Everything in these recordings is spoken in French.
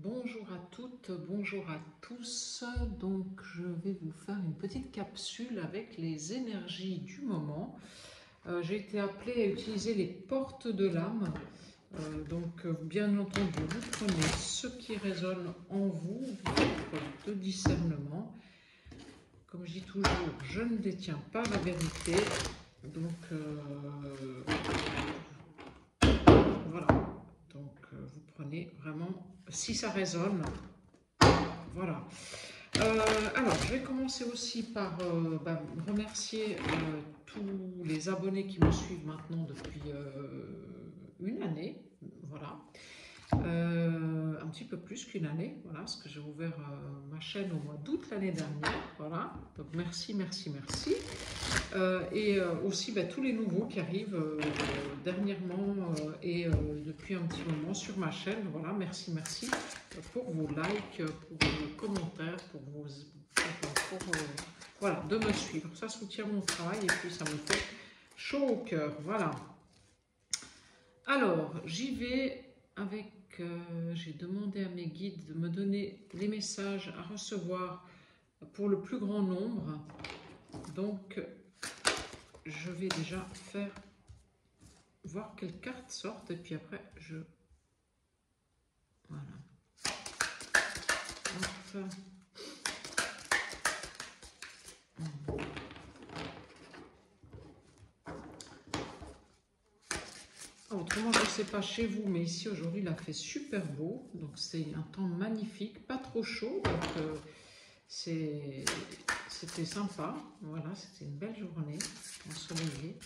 Bonjour à toutes, bonjour à tous. Donc je vais vous faire une petite capsule avec les énergies du moment. J'ai été appelée à utiliser les portes de l'âme. Bien entendu, vous prenez ce qui résonne en vous, vous faites de discernement. Comme je dis toujours, je ne détiens pas la vérité. Voilà. Vous prenez vraiment, si ça résonne, voilà. Alors, je vais commencer aussi par remercier tous les abonnés qui me suivent maintenant depuis une année. Voilà. Un petit peu plus qu'une année, voilà, parce que j'ai ouvert ma chaîne au mois d'août l'année dernière. Voilà. Donc, merci, merci, merci. Aussi tous les nouveaux qui arrivent dernièrement depuis un petit moment sur ma chaîne. Voilà, merci, merci pour vos likes, pour vos commentaires, voilà, de me suivre. Ça soutient mon travail et puis ça me fait chaud au cœur. Voilà. Alors, j'y vais avec... j'ai demandé à mes guides de me donner les messages à recevoir pour le plus grand nombre. Donc, je vais déjà faire voir quelles cartes sortent et puis après je... Voilà. Enfin... Autrement, je ne sais pas chez vous, mais ici aujourd'hui il a fait super beau, donc c'est un temps magnifique, pas trop chaud, donc c'était sympa. Voilà, c'était une belle journée ensoleillée.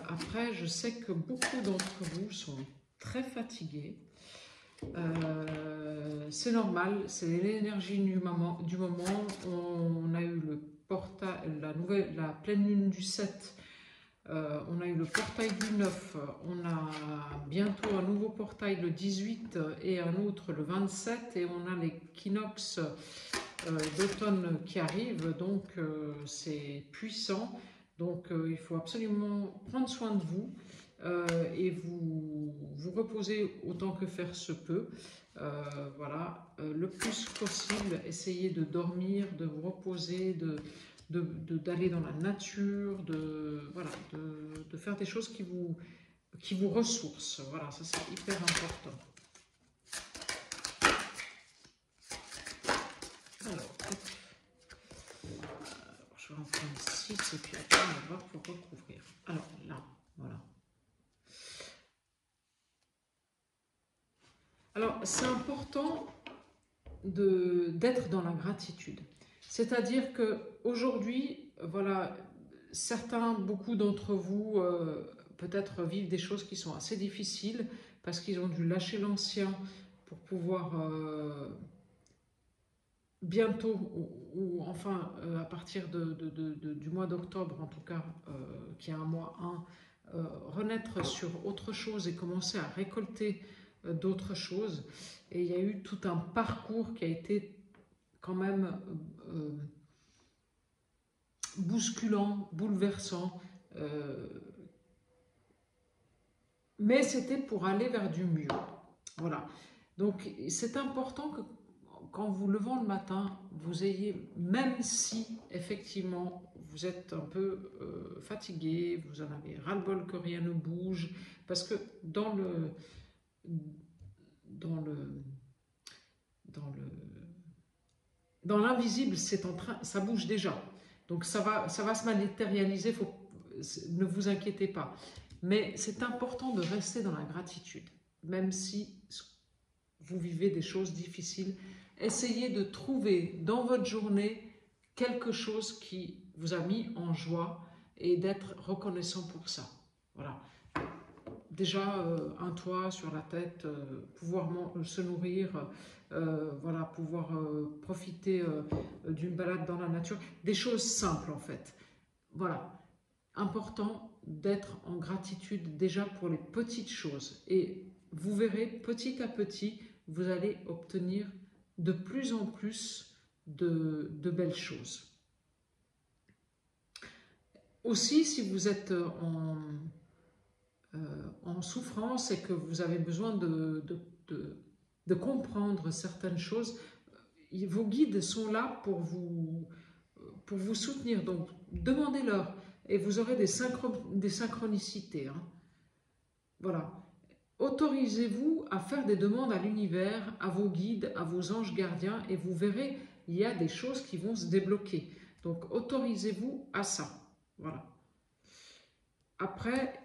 Après, je sais que beaucoup d'entre vous sont très fatigués. C'est normal, c'est l'énergie du moment. On a eu le portail, la pleine lune du 7. On a eu le portail du 9, on a bientôt un nouveau portail le 18 et un autre le 27 et on a l'équinoxe d'automne qui arrive, donc c'est puissant. Donc il faut absolument prendre soin de vous et vous reposer autant que faire se peut. Voilà, le plus possible, essayez de dormir, de vous reposer, d'aller dans la nature, voilà, de faire des choses qui vous ressourcent. Voilà, ça c'est hyper important. Alors, je vais en prendre 6 et puis après on va voir pour recouvrir. Alors là, voilà. Alors c'est important d'être dans la gratitude. C'est-à-dire qu'aujourd'hui, voilà, beaucoup d'entre vous peut-être vivent des choses qui sont assez difficiles parce qu'ils ont dû lâcher l'ancien pour pouvoir bientôt, ou enfin à partir du mois d'octobre en tout cas, qui est un mois 1, renaître sur autre chose et commencer à récolter d'autres choses. Et il y a eu tout un parcours qui a été quand même bousculant, bouleversant, mais c'était pour aller vers du mieux. Voilà. Donc c'est important que quand vous levant le matin, vous ayez, même si effectivement vous êtes un peu fatigué, vous en avez ras-le-bol que rien ne bouge, parce que dans l'invisible, ça bouge déjà. Donc ça va se matérialiser, ne vous inquiétez pas. Mais c'est important de rester dans la gratitude, même si vous vivez des choses difficiles. Essayez de trouver dans votre journée quelque chose qui vous a mis en joie et d'être reconnaissant pour ça. Voilà. Déjà, un toit sur la tête, pouvoir se nourrir, voilà, pouvoir profiter d'une balade dans la nature. Des choses simples, en fait. Voilà. Important d'être en gratitude déjà pour les petites choses. Et vous verrez, petit à petit, vous allez obtenir de plus en plus de belles choses. Aussi, si vous êtes en souffrance et que vous avez besoin de comprendre certaines choses. Vos guides sont là pour vous soutenir, donc demandez-leur et vous aurez des synchronicités. Hein. Voilà. Autorisez-vous à faire des demandes à l'univers, à vos guides, à vos anges gardiens et vous verrez, il y a des choses qui vont se débloquer. Donc autorisez-vous à ça. Voilà. Après,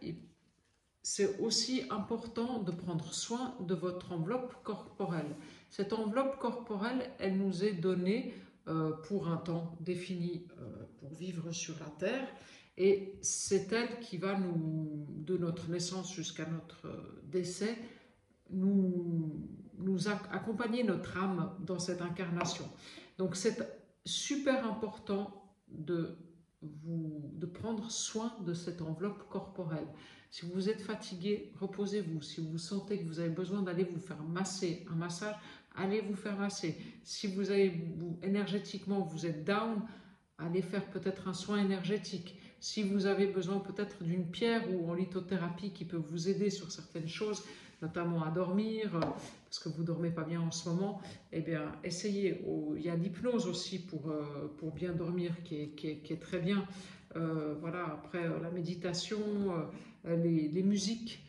c'est aussi important de prendre soin de votre enveloppe corporelle. Cette enveloppe corporelle, elle nous est donnée pour un temps défini pour vivre sur la Terre. Et c'est elle qui va de notre naissance jusqu'à notre décès, nous accompagner notre âme dans cette incarnation. Donc c'est super important de prendre soin de cette enveloppe corporelle. Si vous êtes fatigué, reposez-vous. Si vous sentez que vous avez besoin d'aller vous faire masser, un massage, allez vous faire masser. Si énergétiquement vous êtes down, allez faire peut-être un soin énergétique. Si vous avez besoin peut-être d'une pierre ou en lithothérapie qui peut vous aider sur certaines choses, notamment à dormir, parce que vous ne dormez pas bien en ce moment, eh bien, essayez. Il y a l'hypnose aussi pour bien dormir qui est très bien. Voilà, après la méditation, les musiques.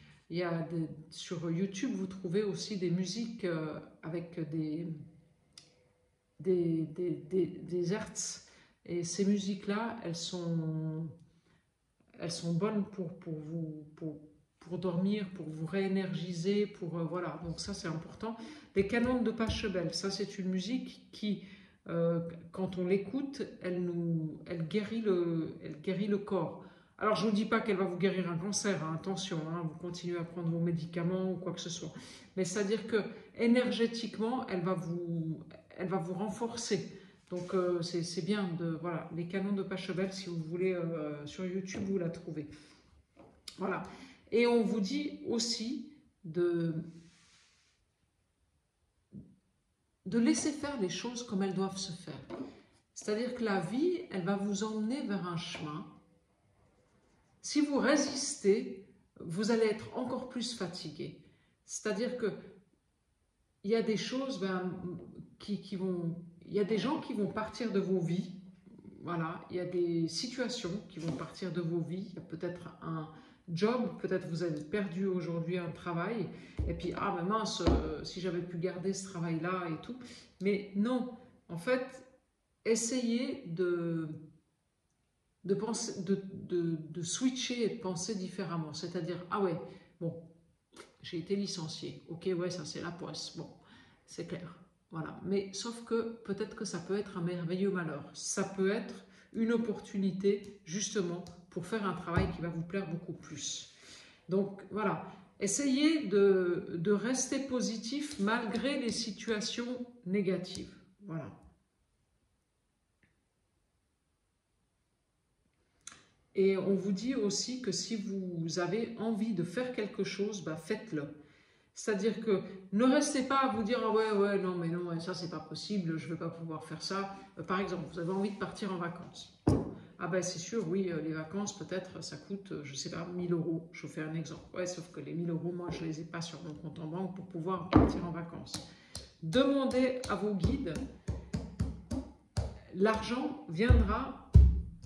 Sur YouTube, vous trouvez aussi des musiques avec des hertz. Et ces musiques-là, elles sont bonnes pour dormir, pour vous réénergiser, voilà. Donc ça, c'est important. Les canons de Pachelbel, ça, c'est une musique qui, quand on l'écoute, elle guérit le corps. Alors, je ne vous dis pas qu'elle va vous guérir un cancer, hein, attention, hein, vous continuez à prendre vos médicaments ou quoi que ce soit. Mais c'est-à-dire que énergétiquement, elle va vous renforcer. Donc, c'est bien voilà, les canons de Pachelbel, si vous voulez, sur YouTube, vous la trouvez. Voilà. Et on vous dit aussi de laisser faire les choses comme elles doivent se faire. C'est-à-dire que la vie, elle va vous emmener vers un chemin. Si vous résistez, vous allez être encore plus fatigué. C'est-à-dire que il y a des choses il y a des gens qui vont partir de vos vies. Voilà, il y a des situations qui vont partir de vos vies. Il y a peut-être un job, peut-être vous avez perdu aujourd'hui un travail, et puis, ah mais mince, si j'avais pu garder ce travail-là et tout. Mais non, en fait, essayez de penser, de switcher et de penser différemment. C'est-à-dire, ah ouais, bon, j'ai été licencié. Ok, ouais, ça c'est la poisse. Bon, c'est clair. Voilà. Mais sauf que peut-être que ça peut être un merveilleux malheur. Ça peut être une opportunité, justement, pour faire un travail qui va vous plaire beaucoup plus. Donc, voilà. Essayez de rester positif malgré les situations négatives. Voilà. Et on vous dit aussi que si vous avez envie de faire quelque chose, bah faites-le. C'est-à-dire que ne restez pas à vous dire « Ah ouais, non, mais non, ça c'est pas possible, je ne vais pas pouvoir faire ça. » Par exemple, vous avez envie de partir en vacances. Ah ben c'est sûr, oui, les vacances peut-être ça coûte, je ne sais pas, 1000 €. Je vous fais un exemple. Ouais, sauf que les 1000 €, moi je ne les ai pas sur mon compte en banque pour pouvoir partir en vacances. Demandez à vos guides, l'argent viendra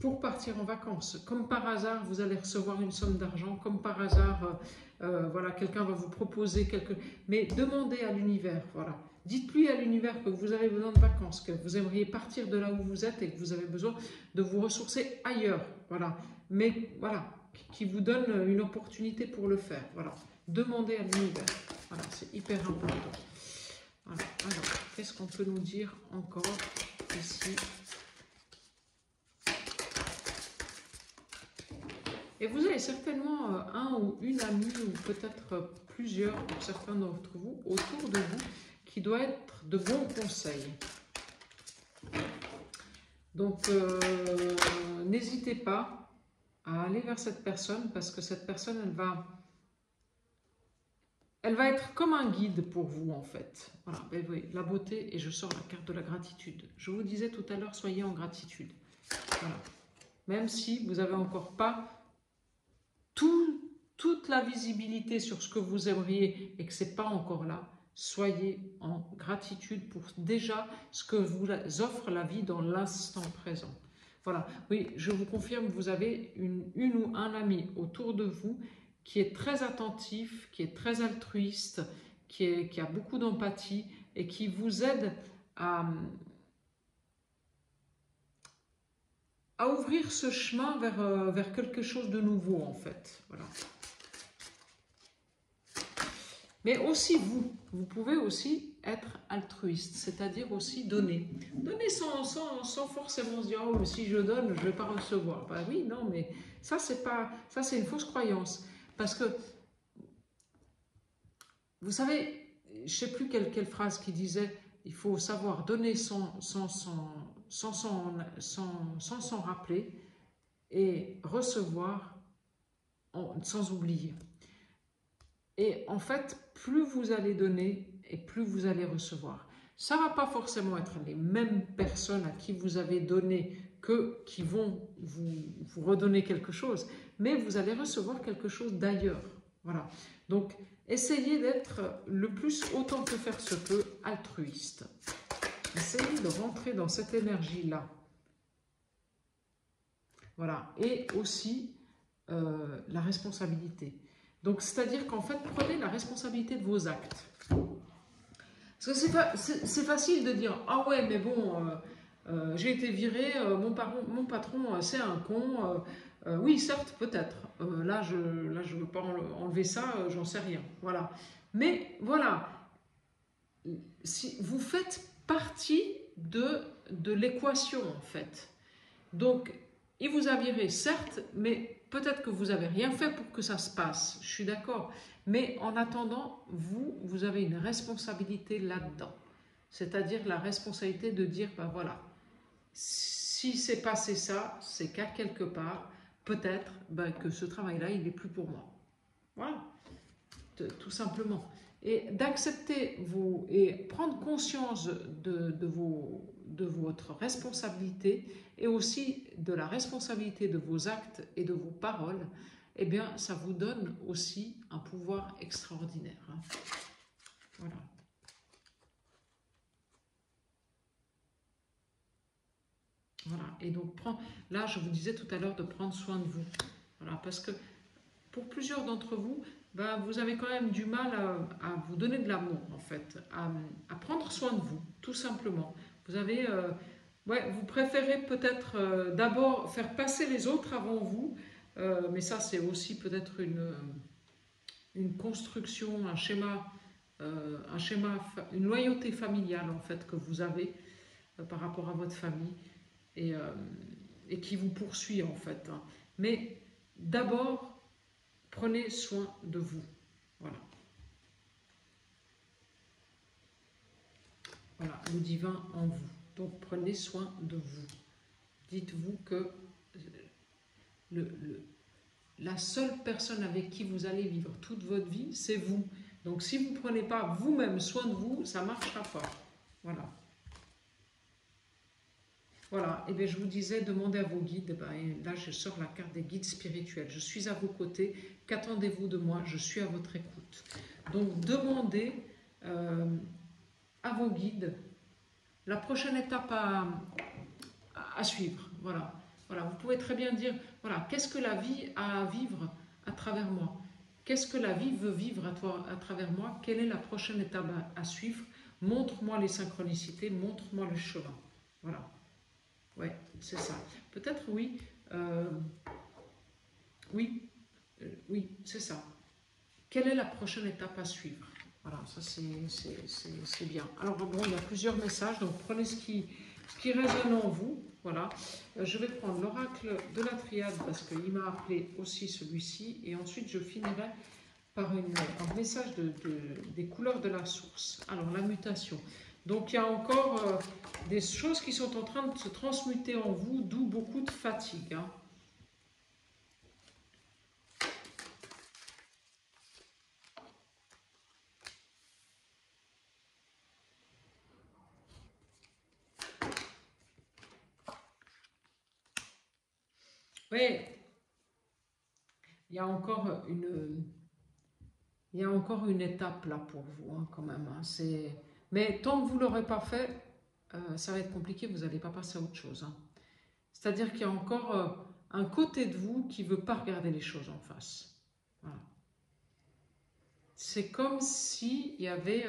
pour partir en vacances. Comme par hasard, vous allez recevoir une somme d'argent, comme par hasard, voilà, quelqu'un va vous proposer quelque... Mais demandez à l'univers, voilà. Dites-lui à l'univers que vous avez besoin de vacances, que vous aimeriez partir de là où vous êtes et que vous avez besoin de vous ressourcer ailleurs, voilà. Mais voilà, qui vous donne une opportunité pour le faire, voilà. Demandez à l'univers, voilà, c'est hyper important. Voilà. Alors, qu'est-ce qu'on peut nous dire encore ici ? Et vous avez certainement un ou une amie, ou peut-être plusieurs, pour certains d'entre vous, autour de vous, qui doit être de bons conseils. Donc, n'hésitez pas à aller vers cette personne, parce que cette personne, elle va être comme un guide pour vous, en fait. Voilà, ben, vous voyez, la beauté, et je sors la carte de la gratitude. Je vous disais tout à l'heure, soyez en gratitude. Voilà. Même si vous n'avez encore pas toute la visibilité sur ce que vous aimeriez et que ce n'est pas encore là, soyez en gratitude pour déjà ce que vous offre la vie dans l'instant présent. Voilà, oui, je vous confirme, vous avez une ou un ami autour de vous qui est très attentif, qui est très altruiste, qui a beaucoup d'empathie et qui vous aide à ouvrir ce chemin vers quelque chose de nouveau, en fait. Voilà. Mais aussi vous pouvez aussi être altruiste, c'est-à-dire aussi donner. Donner sans forcément se dire « Oh, si je donne, je ne vais pas recevoir ». Ben oui, non, mais ça, c'est une fausse croyance. Parce que, vous savez, je ne sais plus quelle phrase qui disait « Il faut savoir donner sans s'en rappeler et recevoir sans oublier ». Et en fait, plus vous allez donner et plus vous allez recevoir. Ça ne va pas forcément être les mêmes personnes à qui vous avez donné qui vont vous redonner quelque chose, mais vous allez recevoir quelque chose d'ailleurs. Voilà. Donc, essayez d'être le plus, autant que faire se peut, altruiste. Essayez de rentrer dans cette énergie-là. Voilà. Et aussi, la responsabilité. Donc, c'est-à-dire qu'en fait, prenez la responsabilité de vos actes. Parce que c'est facile de dire « Ah ouais, mais bon, j'ai été viré, mon patron, c'est un con. Oui, certes, peut-être. Là, je ne veux pas enlever ça, j'en sais rien. » Voilà. Mais voilà, si vous faites partie de l'équation, en fait. Donc, il vous a viré, certes, mais peut-être que vous n'avez rien fait pour que ça se passe. Je suis d'accord. Mais en attendant, vous avez une responsabilité là-dedans. C'est-à-dire la responsabilité de dire, ben voilà, si c'est passé ça, c'est qu'à quelque part, peut-être que ce travail-là, il n'est plus pour moi. Voilà, tout simplement. Et d'accepter et prendre conscience de votre responsabilité et aussi de la responsabilité de vos actes et de vos paroles, eh bien, ça vous donne aussi un pouvoir extraordinaire. Hein. Voilà. Voilà. Et donc, là, je vous disais tout à l'heure de prendre soin de vous. Voilà, parce que pour plusieurs d'entre vous, vous avez quand même du mal à vous donner de l'amour, en fait, à prendre soin de vous, tout simplement. Vous avez, vous préférez peut-être d'abord faire passer les autres avant vous, mais ça, c'est aussi peut-être une construction, un schéma, une loyauté familiale, en fait, que vous avez par rapport à votre famille et qui vous poursuit, en fait. Hein. Mais d'abord, prenez soin de vous. Voilà. Voilà, le divin en vous. Donc, prenez soin de vous. Dites-vous que la seule personne avec qui vous allez vivre toute votre vie, c'est vous. Donc, si vous ne prenez pas vous-même soin de vous, ça ne marchera pas. Voilà. Voilà, et bien je vous disais, demandez à vos guides, et là je sors la carte des guides spirituels, je suis à vos côtés, qu'attendez-vous de moi, je suis à votre écoute. Donc demandez à vos guides la prochaine étape à suivre, voilà. Voilà, vous pouvez très bien dire, voilà, qu'est-ce que la vie a à vivre à travers moi? Qu'est-ce que la vie veut vivre à travers moi? Quelle est la prochaine étape à suivre? Montre-moi les synchronicités, montre-moi le chemin. Voilà. Ouais, c'est ça. Peut-être oui. Oui, oui, c'est ça. Quelle est la prochaine étape à suivre? Voilà, ça c'est bien. Alors bon, il y a plusieurs messages, donc prenez ce qui résonne en vous. Voilà. Je vais prendre l'oracle de la triade parce qu'il m'a appelé aussi celui-ci. Et ensuite, je finirai par un message des couleurs de la source. Alors, la mutation. Donc, il y a encore des choses qui sont en train de se transmuter en vous, d'où beaucoup de fatigue. Hein. Oui, il y a encore il y a encore une étape là pour vous, hein, quand même. Hein, mais tant que vous ne l'aurez pas fait, ça va être compliqué, vous n'allez pas passer à autre chose. Hein. C'est-à-dire qu'il y a encore un côté de vous qui ne veut pas regarder les choses en face. Voilà. C'est comme s'il y avait...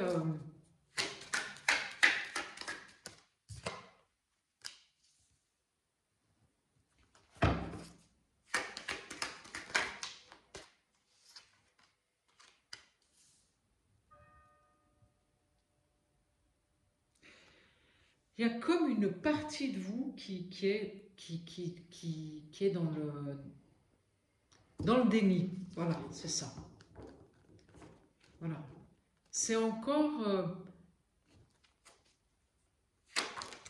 il y a comme une partie de vous qui est dans le déni. Voilà, c'est ça. Voilà. C'est encore...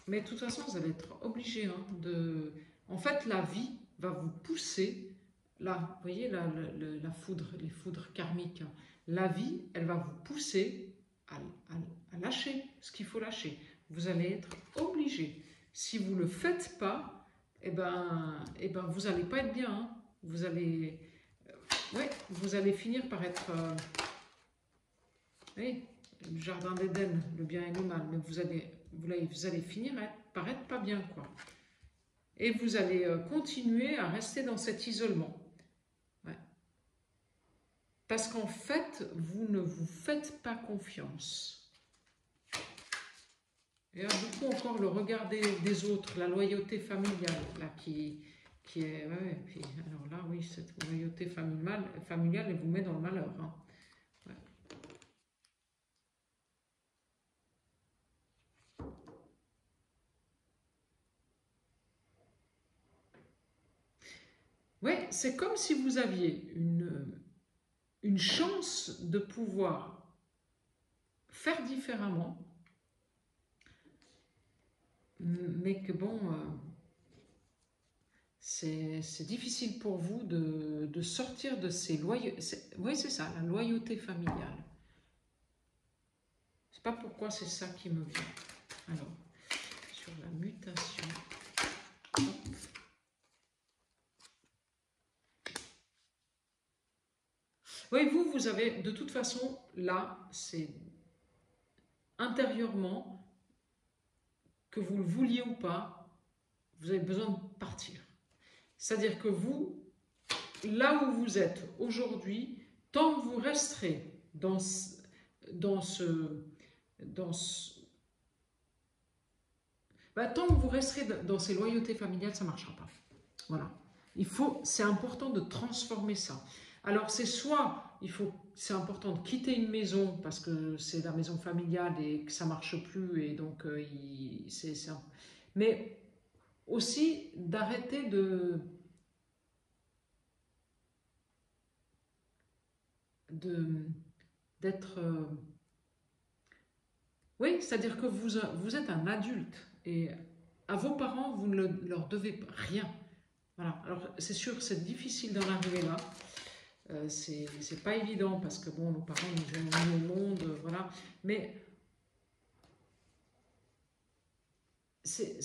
mais de toute façon, vous allez être obligé de... En fait, la vie va vous pousser... Là, vous voyez la foudre, les foudres karmiques. Hein. La vie, elle va vous pousser à lâcher ce qu'il faut lâcher. Vous allez être obligé. Si vous ne le faites pas, eh ben, vous n'allez pas être bien. Hein. Vous allez finir par être... oui, le jardin d'Éden, le bien et le mal. Mais vous allez finir par être pas bien, quoi. Et vous allez continuer à rester dans cet isolement. Ouais. Parce qu'en fait, vous ne vous faites pas confiance. Il y a beaucoup encore le regard des autres, la loyauté familiale, là, qui est... Ouais, puis, alors là, oui, cette loyauté familiale, elle vous met dans le malheur. Hein. Ouais. Oui, c'est comme si vous aviez une chance de pouvoir faire différemment, mais que bon, c'est difficile pour vous de sortir de ces loyautés. Oui, c'est ça, la loyauté familiale. Je ne sais pas pourquoi c'est ça qui me vient. Alors, sur la mutation. Hop. Oui, vous avez, de toute façon, là, c'est intérieurement, que vous le vouliez ou pas, vous avez besoin de partir. C'est-à-dire que vous, là où vous êtes aujourd'hui, tant que vous resterez dans tant que vous resterez dans ces loyautés familiales, ça ne marchera pas. Voilà. C'est important de transformer ça. Alors, c'est important de quitter une maison parce que c'est la maison familiale et que ça ne marche plus et donc mais aussi d'arrêter d'être... oui, c'est-à-dire que vous êtes un adulte et à vos parents, vous ne leur devez rien. Voilà. Alors, c'est sûr, c'est difficile d'en arriver là. C'est pas évident parce que bon, nos parents nous ont mis au monde, voilà. Mais c'est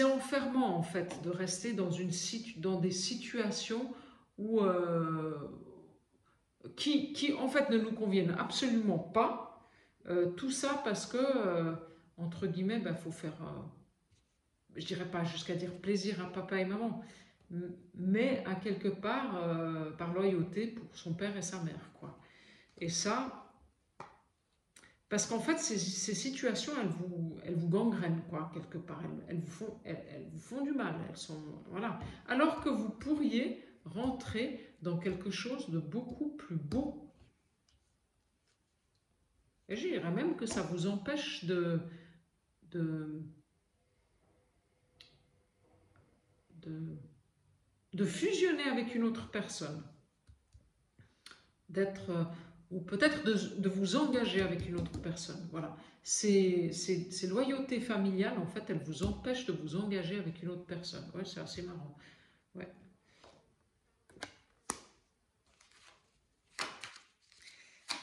enfermant en fait de rester dans des situations où qui en fait ne nous conviennent absolument pas. Tout ça parce que entre guillemets, faut faire, je dirais pas jusqu'à dire plaisir à papa et maman, mais à quelque part par loyauté pour son père et sa mère, quoi. Et ça, parce qu'en fait, ces situations, elles vous gangrènent, quoi, quelque part. Elles vous font du mal. Voilà. Alors que vous pourriez rentrer dans quelque chose de beaucoup plus beau. Et je dirais même que ça vous empêche de fusionner avec une autre personne. Ou peut-être de vous engager avec une autre personne. Voilà. Ces loyautés familiales, en fait, elles vous empêchent de vous engager avec une autre personne. Ouais, c'est assez marrant. Ouais.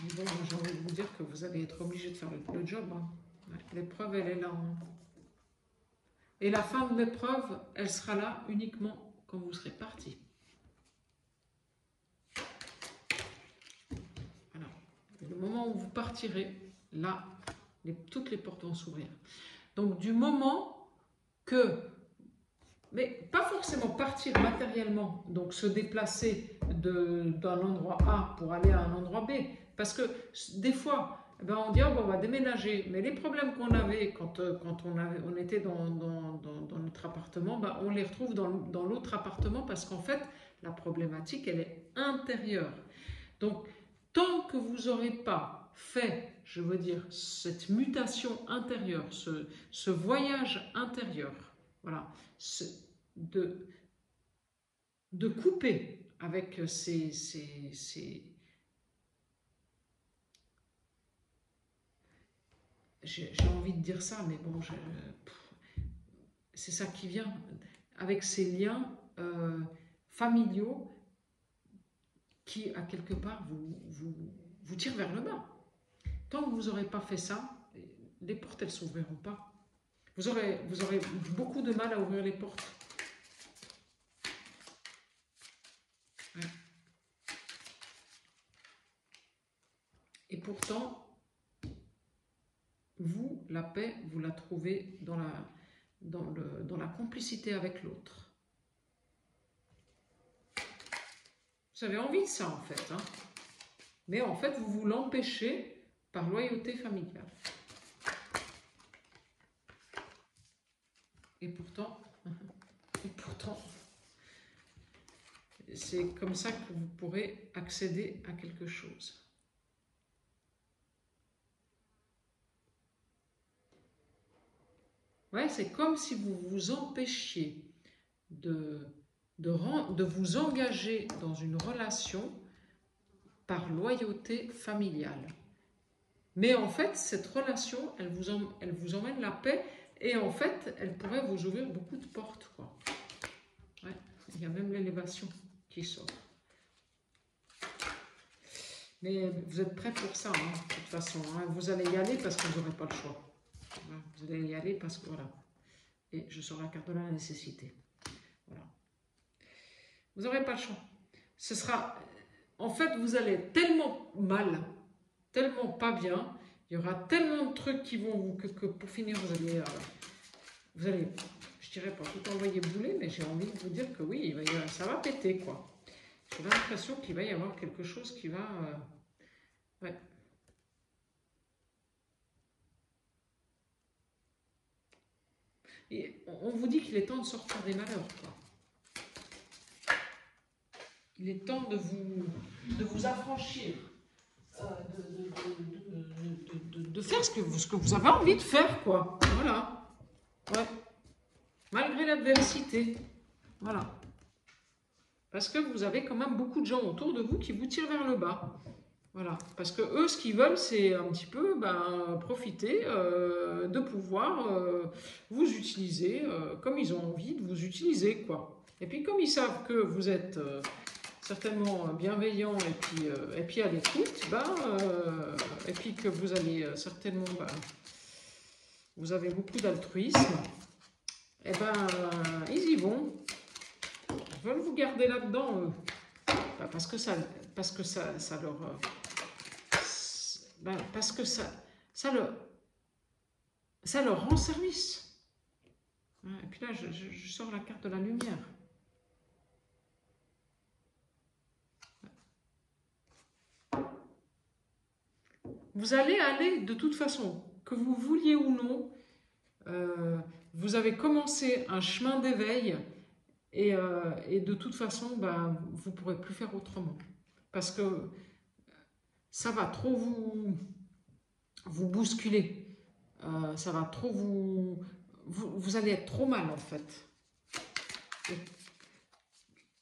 Bon, j'ai envie de vous dire que vous allez être obligé de faire le job. Hein. Ouais, l'épreuve, elle est là. Hein. Et la fin de l'épreuve, elle sera là uniquement quand vous serez parti. Voilà. Et le moment où vous partirez, là, toutes les portes vont s'ouvrir. Donc, du moment que... Mais pas forcément partir matériellement, donc se déplacer d'un endroit A pour aller à un endroit B. Parce que des fois, ben on dit oh, ben on va déménager. Mais les problèmes qu'on avait quand on était dans notre appartement, ben on les retrouve dans l'autre appartement parce qu'en fait, la problématique, elle est intérieure. Donc, tant que vous n'aurez pas fait, je veux dire, cette mutation intérieure, ce voyage intérieur, voilà, de couper avec j'ai envie de dire ça, mais bon, c'est ça qui vient, avec ces liens familiaux qui, à quelque part, vous tirent vers le bas. Tant que vous n'aurez pas fait ça, les portes, elles ne s'ouvriront pas. Vous aurez beaucoup de mal à ouvrir les portes. Ouais. Et pourtant, vous, la paix, vous la trouvez dans la complicité avec l'autre. Vous avez envie de ça, en fait. Hein. Mais en fait, vous vous l'empêchez par loyauté familiale. Et pourtant, c'est comme ça que vous pourrez accéder à quelque chose. Ouais, c'est comme si vous vous empêchiez de vous engager dans une relation par loyauté familiale. Mais en fait, cette relation, elle vous emmène la paix et en fait, elle pourrait vous ouvrir beaucoup de portes, quoi. Ouais, il y a même l'élévation qui sort. Mais vous êtes prêts pour ça, hein, de toute façon. Hein. Vous allez y aller parce que vous n'aurez pas le choix. Vous allez y aller parce que voilà. Et je sors la carte de la nécessité. Voilà. Vous n'aurez pas le choix. Ce sera... En fait, vous allez tellement mal, tellement pas bien, il y aura tellement de trucs qui vont vous... que pour finir, vous allez, je dirais pas tout envoyer bouler, mais j'ai envie de vous dire que oui, ça va péter, quoi. J'ai l'impression qu'il va y avoir quelque chose qui va... ouais. Et on vous dit qu'il est temps de sortir des malheurs, quoi. Il est temps de vous affranchir, de faire ce que vous avez envie de faire, quoi. Voilà. Ouais. Malgré l'adversité. Voilà. Parce que vous avez quand même beaucoup de gens autour de vous qui vous tirent vers le bas. Voilà. Parce que eux, ce qu'ils veulent, c'est un petit peu profiter de pouvoir vous utiliser comme ils ont envie de vous utiliser, quoi. Et puis, comme ils savent que vous êtes... certainement bienveillant et puis à l'écoute, et puis que vous allez certainement, vous avez beaucoup d'altruisme, et ils y vont. Ils veulent vous garder là-dedans, parce que ça leur, parce que ça leur rend service. Et puis là, je sors la carte de la lumière. Vous allez aller de toute façon, que vous vouliez ou non, vous avez commencé un chemin d'éveil et de toute façon, vous ne pourrez plus faire autrement. Parce que ça va trop vous bousculer. Ça va trop vous allez être trop mal en fait.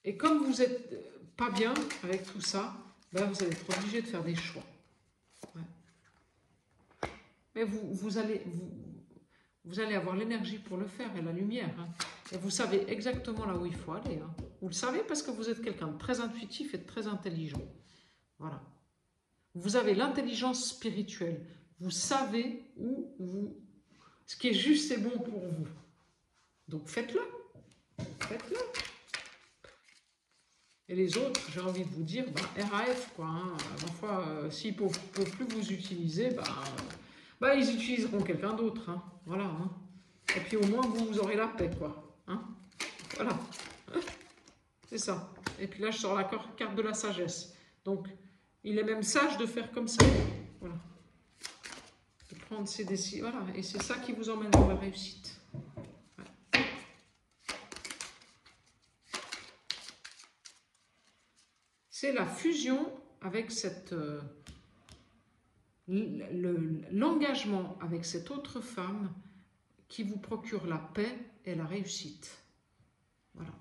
Et comme vous n'êtes pas bien avec tout ça, vous allez être obligé de faire des choix. Mais vous allez avoir l'énergie pour le faire et la lumière. Hein. Et vous savez exactement là où il faut aller. Hein. Vous le savez parce que vous êtes quelqu'un de très intuitif et de très intelligent. Voilà. Vous avez l'intelligence spirituelle. Vous savez ce qui est juste et bon pour vous. Donc faites-le. Faites-le. Et les autres, j'ai envie de vous dire, RAF, quoi. Hein. Parfois, s'ils ne peuvent plus vous utiliser, ils utiliseront quelqu'un d'autre. Hein. Voilà. Hein. Et puis au moins, vous aurez la paix, quoi. Hein. Voilà. C'est ça. Et puis là, je sors la carte de la sagesse. Donc, il est même sage de faire comme ça. Voilà. De prendre ses décisions. Voilà. Et c'est ça qui vous emmène dans la réussite. Ouais. C'est la fusion avec cette... l'engagement avec cette autre femme qui vous procure la paix et la réussite. Voilà.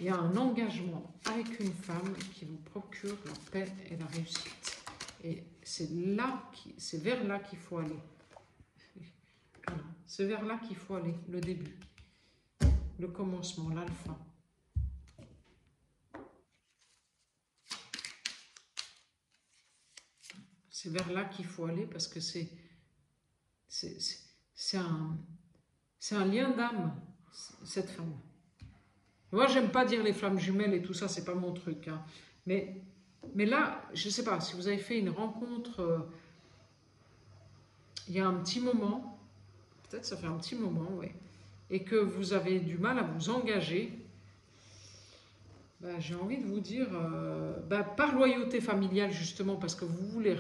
Il y a un engagement avec une femme qui vous procure la paix et la réussite. Et c'est vers là qu'il faut aller. Voilà. C'est vers là qu'il faut aller, le début. Le commencement, l'alpha. C'est vers là qu'il faut aller parce que c'est un lien d'âme, cette femme. Moi, j'aime pas dire les flammes jumelles et tout ça, c'est pas mon truc. Hein. Mais là, je sais pas, si vous avez fait une rencontre il y a un petit moment, peut-être ça fait un petit moment, oui, et que vous avez du mal à vous engager, j'ai envie de vous dire, par loyauté familiale justement, parce que vous voulez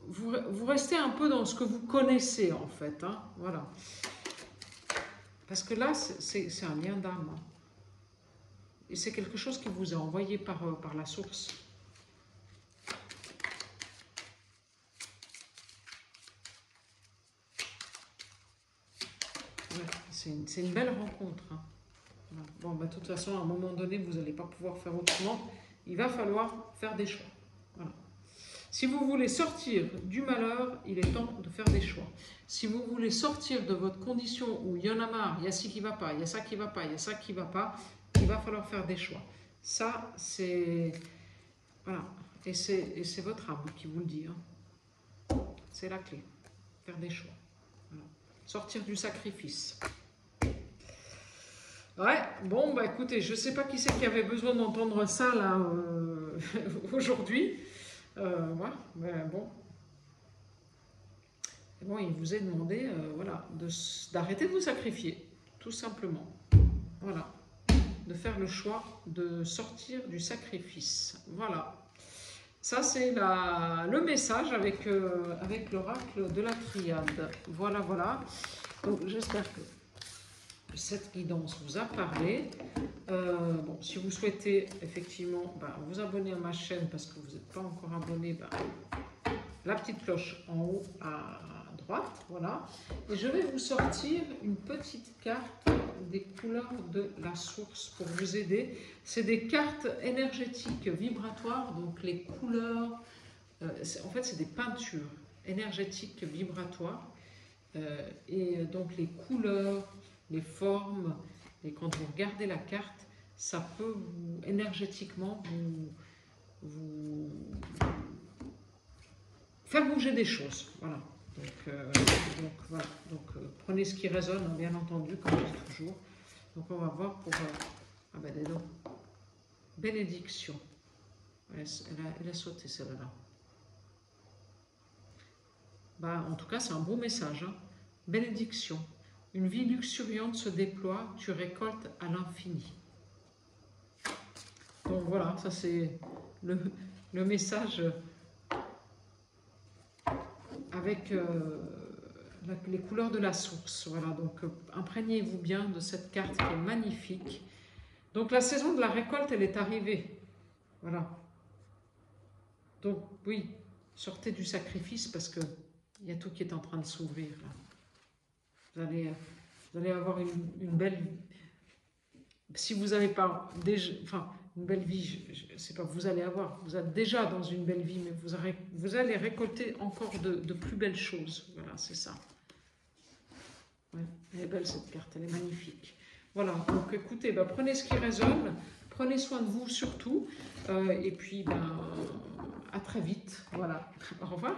vous restez un peu dans ce que vous connaissez en fait, hein, voilà. Parce que là, c'est un lien d'âme. Hein. Et c'est quelque chose qui vous est envoyé par la source. Ouais, c'est une belle rencontre. Hein. Bon, de toute façon, à un moment donné, vous n'allez pas pouvoir faire autrement. Il va falloir faire des choix. Voilà. Si vous voulez sortir du malheur, il est temps de faire des choix. Si vous voulez sortir de votre condition où il y en a marre, il y a ci qui ne va pas, il y a ça qui ne va pas, il y a ça qui ne va pas, il va falloir faire des choix. Ça, c'est... Voilà. Et c'est votre âme qui vous le dit. Hein. C'est la clé. Faire des choix. Voilà. Sortir du sacrifice. Ouais, bon, écoutez, je ne sais pas qui c'est qui avait besoin d'entendre ça, là, aujourd'hui. Voilà, bon. Et bon, il vous est demandé, voilà, d'arrêter de vous sacrifier, tout simplement. Voilà. De faire le choix de sortir du sacrifice. Voilà. Ça, c'est le message avec l'oracle de la triade. Voilà, voilà. Donc, j'espère que cette guidance vous a parlé. Bon, si vous souhaitez effectivement vous abonner à ma chaîne parce que vous n'êtes pas encore abonné, la petite cloche en haut à droite, voilà. Et je vais vous sortir une petite carte des couleurs de la source pour vous aider. C'est des cartes énergétiques vibratoires, donc les couleurs, en fait c'est des peintures énergétiques vibratoires. Et donc les couleurs, les formes, et quand vous regardez la carte, ça peut énergétiquement vous faire bouger des choses. Voilà. Donc, voilà. Donc prenez ce qui résonne, bien entendu, comme je dis toujours. Donc on va voir pour... dis donc. Bénédiction. Elle a sauté celle-là. En tout cas, c'est un beau message. Hein. Bénédiction. Une vie luxuriante se déploie, tu récoltes à l'infini. Donc voilà, ça c'est le message avec les couleurs de la source. Voilà, donc imprégnez-vous bien de cette carte qui est magnifique. Donc la saison de la récolte, elle est arrivée. Voilà. Donc oui, sortez du sacrifice parce que il y a tout qui est en train de s'ouvrir. Vous allez avoir une belle... Si vous n'avez pas déjà... Enfin, une belle vie, je ne sais pas, vous allez avoir... Vous êtes déjà dans une belle vie, mais vous allez récolter encore de plus belles choses. Voilà, c'est ça. Ouais, elle est belle cette carte, elle est magnifique. Voilà, donc écoutez, ben, prenez ce qui résonne, prenez soin de vous surtout, et puis ben, à très vite. Voilà, au revoir.